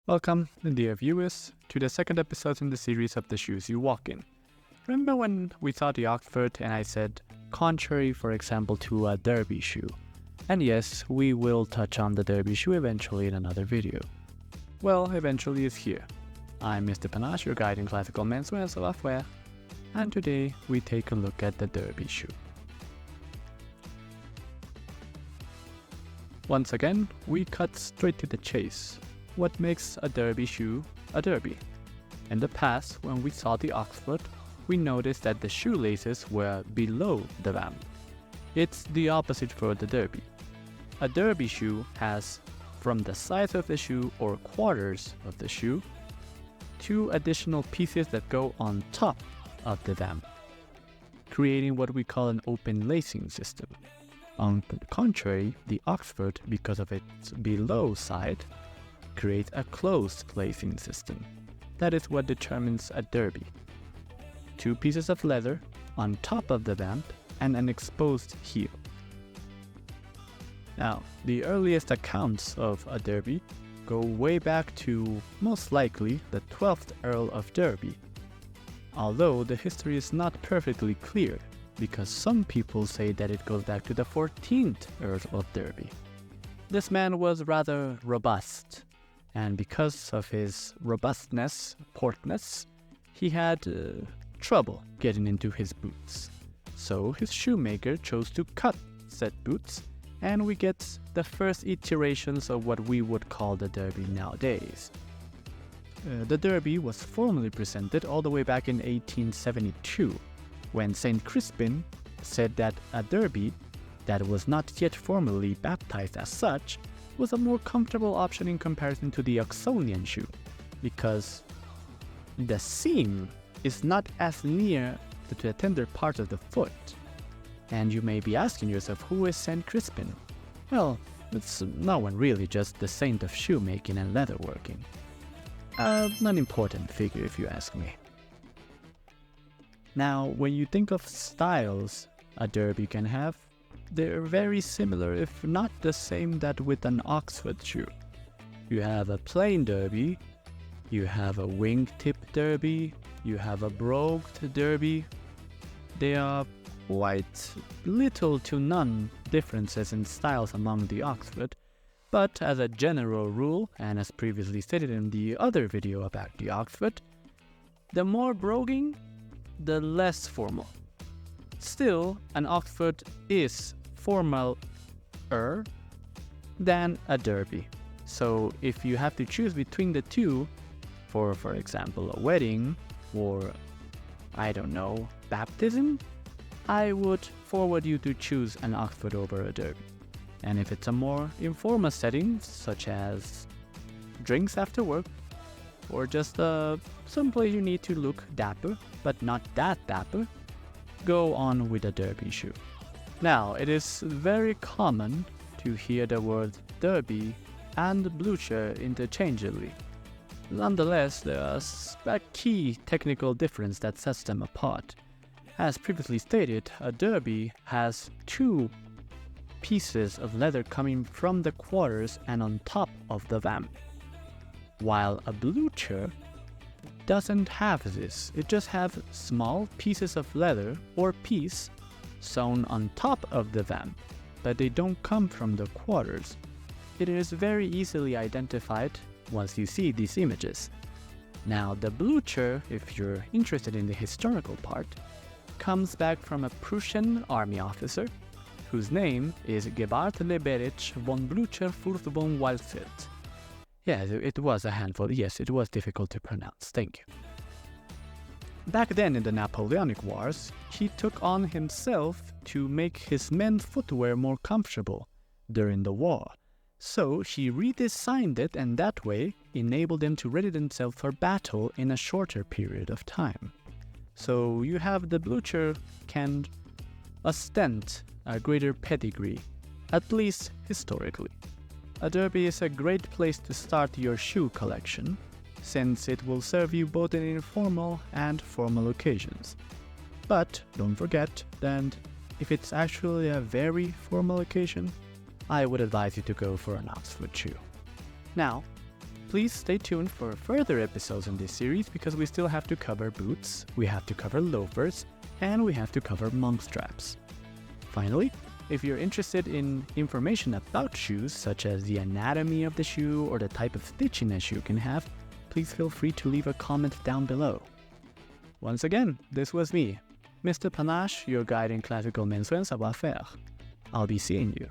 Welcome, dear viewers, to the second episode in the series of the shoes you walk in. Remember when we saw the Oxford and I said, contrary, for example, to a derby shoe? And yes, we will touch on the derby shoe eventually in another video. Well, eventually is here. I'm Mr.Panache, your guide in classical menswear and software, and today we take a look at the derby shoe. Once again, we cut straight to the chase. What makes a derby shoe a derby? In the past, when we saw the Oxford, we noticed that the shoelaces were below the vamp. It's the opposite for the derby. A derby shoe has, from the size of the shoe or quarters of the shoe, two additional pieces that go on top of the vamp, creating what we call an open lacing system. On the contrary, the Oxford, because of its below side, creates a closed lacing system. That is what determines a derby. Two pieces of leather on top of the vamp and an exposed heel. Now, the earliest accounts of a derby go way back to, most likely, the 12th Earl of Derby, although the history is not perfectly clear, because some people say that it goes back to the 14th Earl of Derby. This man was rather robust, and because of his robustness, portness, he had trouble getting into his boots. So his shoemaker chose to cut said boots, and we get the first iterations of what we would call the derby nowadays. The derby was formally presented all the way back in 1872, when Saint Crispin said that a derby that was not yet formally baptized as such was a more comfortable option in comparison to the Oxonian shoe, because the seam is not as near to the tender part of the foot. And you may be asking yourself, who is Saint Crispin? Well, it's no one really, just the saint of shoemaking and leatherworking. An important figure if you ask me. Now, when you think of styles a derby can have, they're very similar, if not the same, that with an Oxford shoe. You have a plain derby, you have a wingtip derby, you have a brogued derby. There are quite little to none differences in styles among the Oxford, but as a general rule, and as previously stated in the other video about the Oxford, the more broguing, the less formal. Still, an Oxford is formal-er than a derby. So if you have to choose between the two, for example, a wedding or, I don't know, baptism, I would forward you to choose an Oxford over a derby. And if it's a more informal setting, such as drinks after work, or just someplace you need to look dapper, but not that dapper, go on with a derby shoe. Now, it is very common to hear the word derby and Blucher interchangeably. Nonetheless, there is a key technical difference that sets them apart. As previously stated, a derby has two pieces of leather coming from the quarters and on top of the vamp, while a Blucher doesn't have this. It just has small pieces of leather or piece sewn on top of the vamp, but they don't come from the quarters. It is very easily identified once you see these images. Now, the Blucher, if you're interested in the historical part, comes back from a Prussian army officer whose name is Gebhard Leberich von Blucher Fürst von Waldfeld. Yes, it was a handful. Yes, it was difficult to pronounce. Thank you. Back then in the Napoleonic Wars, he took on himself to make his men's footwear more comfortable during the war. So he redesigned it and that way enabled them to ready themselves for battle in a shorter period of time. So you have the Blucher can ostent a greater pedigree, at least historically. A derby is a great place to start your shoe collection, since it will serve you both in informal and formal occasions. But don't forget that if it's actually a very formal occasion, I would advise you to go for an Oxford shoe. Now, Please stay tuned for further episodes in this series because we still have to cover boots, we have to cover loafers, and we have to cover monk straps. Finally, if you're interested in information about shoes, such as the anatomy of the shoe or the type of stitching a shoe can have, please feel free to leave a comment down below. Once again, this was me, Mr. Panache, your guide in classical menswear savoir-faire. I'll be seeing you